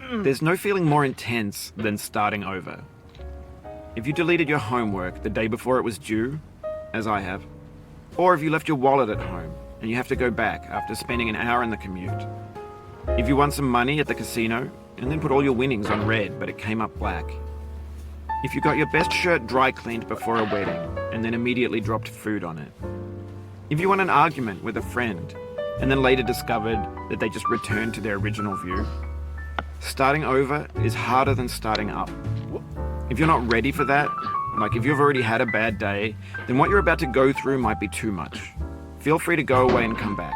There's no feeling more intense than starting over. If you deleted your homework the day before it was due, as I have, or if you left your wallet at home and you have to go back after spending an hour in the commute. If you won some money at the casino and then put all your winnings on red but it came up black. If you got your best shirt dry cleaned before a wedding and then immediately dropped food on it. If you won an argument with a friend and then later discovered that they just returned to their original view. Starting over is harder than starting up. If you're not ready for that, like if you've already had a bad day, then what you're about to go through might be too much. Feel free to go away and come back.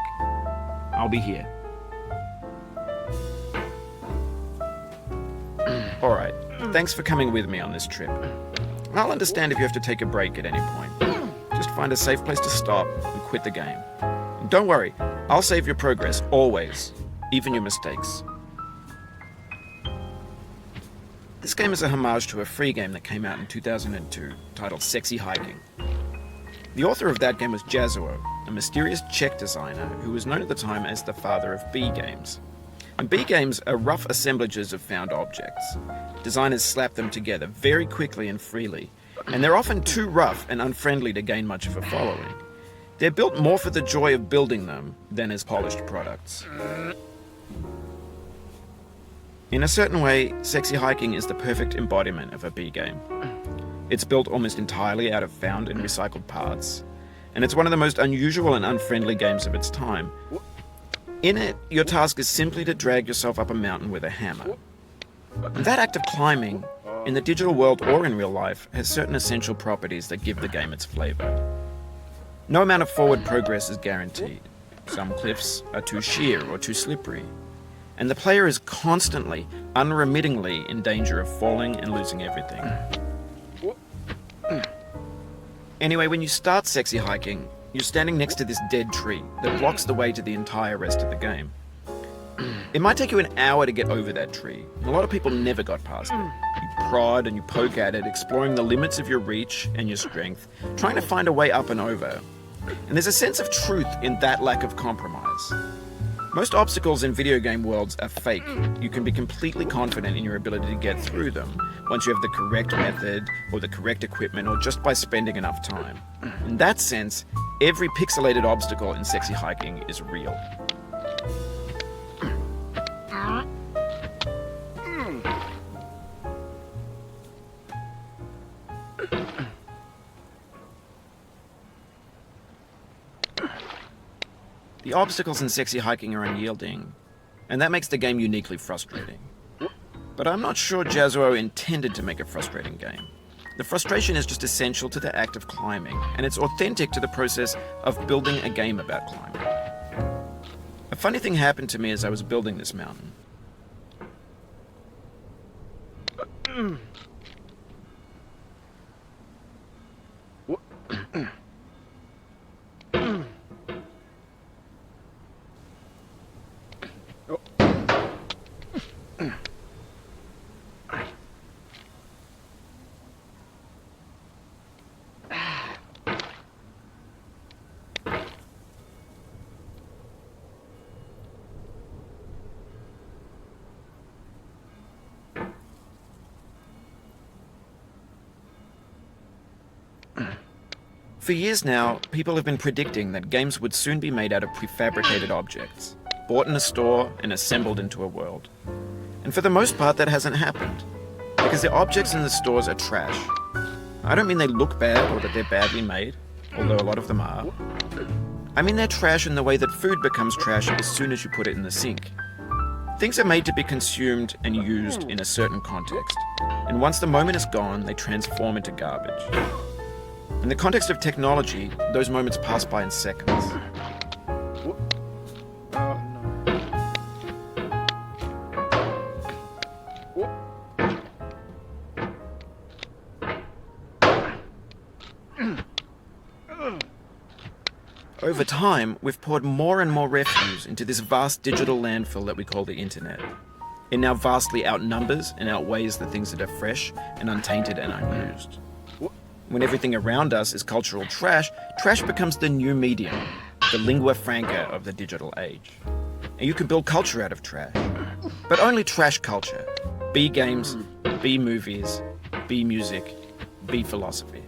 I'll be here. Alright, thanks for coming with me on this trip. I'll understand if you have to take a break at any point. Just find a safe place to stop and quit the game. And don't worry, I'll save your progress, always, even your mistakes. This game is a homage to a free game that came out in 2002, titled Sexy Hiking. The author of that game was Jazuo, a mysterious Czech designer who was known at the time as the father of B games. And B games are rough assemblages of found objects. Designers slap them together very quickly and freely, and they're often too rough and unfriendly to gain much of a following. They're built more for the joy of building them than as polished products. In a certain way, Sexy Hiking is the perfect embodiment of a B game. It's built almost entirely out of found and recycled parts, and it's one of the most unusual and unfriendly games of its time. In it, your task is simply to drag yourself up a mountain with a hammer. And that act of climbing, in the digital world or in real life, has certain essential properties that give the game its flavor. No amount of forward progress is guaranteed. Some cliffs are too sheer or too slippery. And the player is constantly, unremittingly in danger of falling and losing everything. Anyway, when you start Sexy Hiking, you're standing next to this dead tree that blocks the way to the entire rest of the game. It might take you an hour to get over that tree. A lot of people never got past it. You prod and you poke at it, exploring the limits of your reach and your strength, trying to find a way up and over. And there's a sense of truth in that lack of compromise. Most obstacles in video game worlds are fake. You can be completely confident in your ability to get through them once you have the correct method or the correct equipment or just by spending enough time. In that sense, every pixelated obstacle in Sexy Hiking is real. The obstacles in Sexy Hiking are unyielding, and that makes the game uniquely frustrating. But I'm not sure Jazuo intended to make a frustrating game. The frustration is just essential to the act of climbing, and it's authentic to the process of building a game about climbing. A funny thing happened to me as I was building this mountain. For years now, people have been predicting that games would soon be made out of prefabricated objects, bought in a store and assembled into a world. And for the most part, that hasn't happened, because the objects in the stores are trash. I don't mean they look bad or that they're badly made, although a lot of them are. I mean they're trash in the way that food becomes trash as soon as you put it in the sink. Things are made to be consumed and used in a certain context, and once the moment is gone, they transform into garbage. In the context of technology, those moments pass by in seconds. Over time, we've poured more and more refuse into this vast digital landfill that we call the internet. It now vastly outnumbers and outweighs the things that are fresh and untainted and unused. When everything around us is cultural trash, trash becomes the new medium, the lingua franca of the digital age. And you can build culture out of trash. But only trash culture. B games, B movies, B music, B philosophy.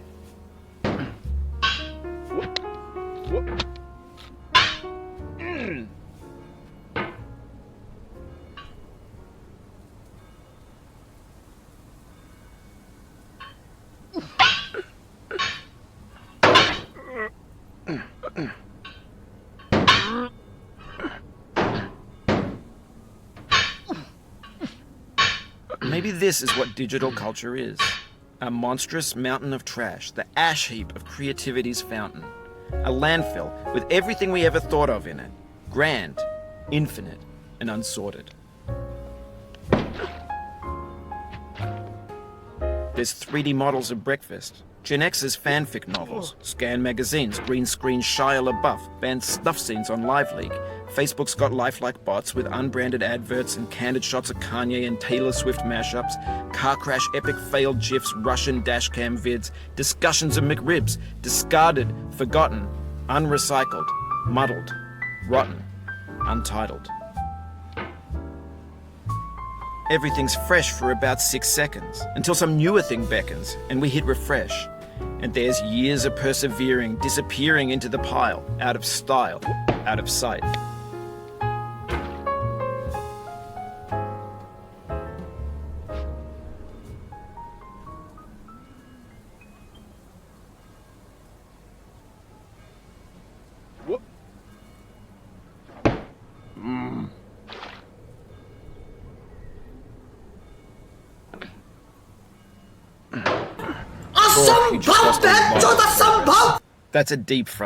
Maybe this is what digital culture is. A monstrous mountain of trash, the ash heap of creativity's fountain. A landfill with everything we ever thought of in it. Grand, infinite, and unsorted. There's 3D models of breakfast, Gen X's fanfic novels, scan magazines, green screen Shia LaBeouf, banned snuff scenes on LiveLeak. Facebook's got lifelike bots with unbranded adverts and candid shots of Kanye and Taylor Swift mashups, car crash epic failed GIFs, Russian dashcam vids, discussions of McRibs, discarded, forgotten, unrecycled, muddled, rotten, untitled. Everything's fresh for about 6 seconds, until some newer thing beckons, and we hit refresh. And there's years of persevering, disappearing into the pile, out of style, out of sight. That's a deep